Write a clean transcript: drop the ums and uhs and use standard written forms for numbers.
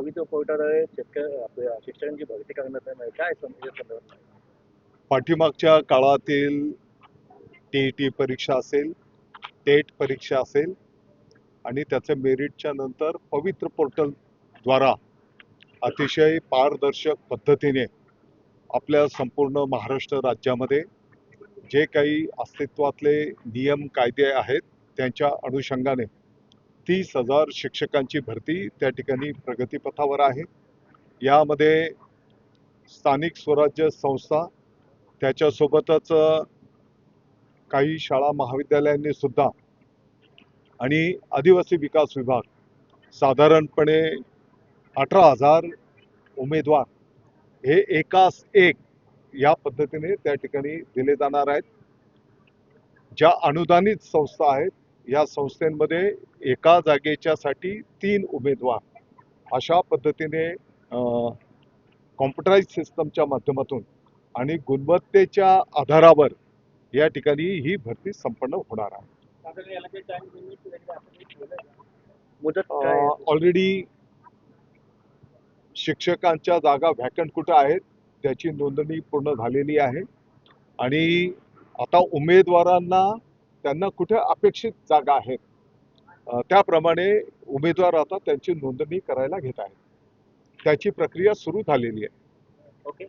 पवित्र पोर्टलद्वारे आपल्या शिक्षकांची भरती करण्यात येणार आहे. काय या संदर्भात? पाठीमागच्या काळातील टी परीक्षा असेल, टेट परीक्षा असेल आणि त्याचं मेरिटच्या नंतर पवित्र पोर्टलद्वारा अतिशय पारदर्शक पद्धतीने आपल्या संपूर्ण महाराष्ट्र राज्यामध्ये जे काही अस्तित्वातले नियम कायदे आहेत त्यांच्या अनुषंगाने 30,000 शिक्षकांची भरती त्या ठिकाणी प्रगतीपथावर आहे. यामध्ये स्थानिक स्वराज्य संस्था त्याच्यासोबतच काही शाळा महाविद्यालयांनी सुद्धा आणि आदिवासी विकास विभाग साधारणपणे 18,000 उमेदवार हे एकास एक या पद्धतीने त्या ठिकाणी दिले जाणार आहेत. ज्या अनुदानित संस्था आहेत या संस्थेमध्ये एका जागेच्यासाठी 3 उमेदवार अशा पद्धतीने कॉम्प्युटराइज सिस्टमच्या माध्यमातून आणि गुणवत्तेच्या आधारावर या ठिकाणी ही भरती संपन्न होणार आहे. ऑलरेडी शिक्षकांच्या जागा व्हॅकंट कुठे आहेत त्याची नोंदणी पूर्ण झालेली आहे आणि आता उमेदवारांना त्यांना कुठे अपेक्षित जागा आहेत त्याप्रमाणे उमेदवार आता त्यांची नोंदणी करायला घेत आहेत. त्याची प्रक्रिया सुरू झालेली आहे. ओके.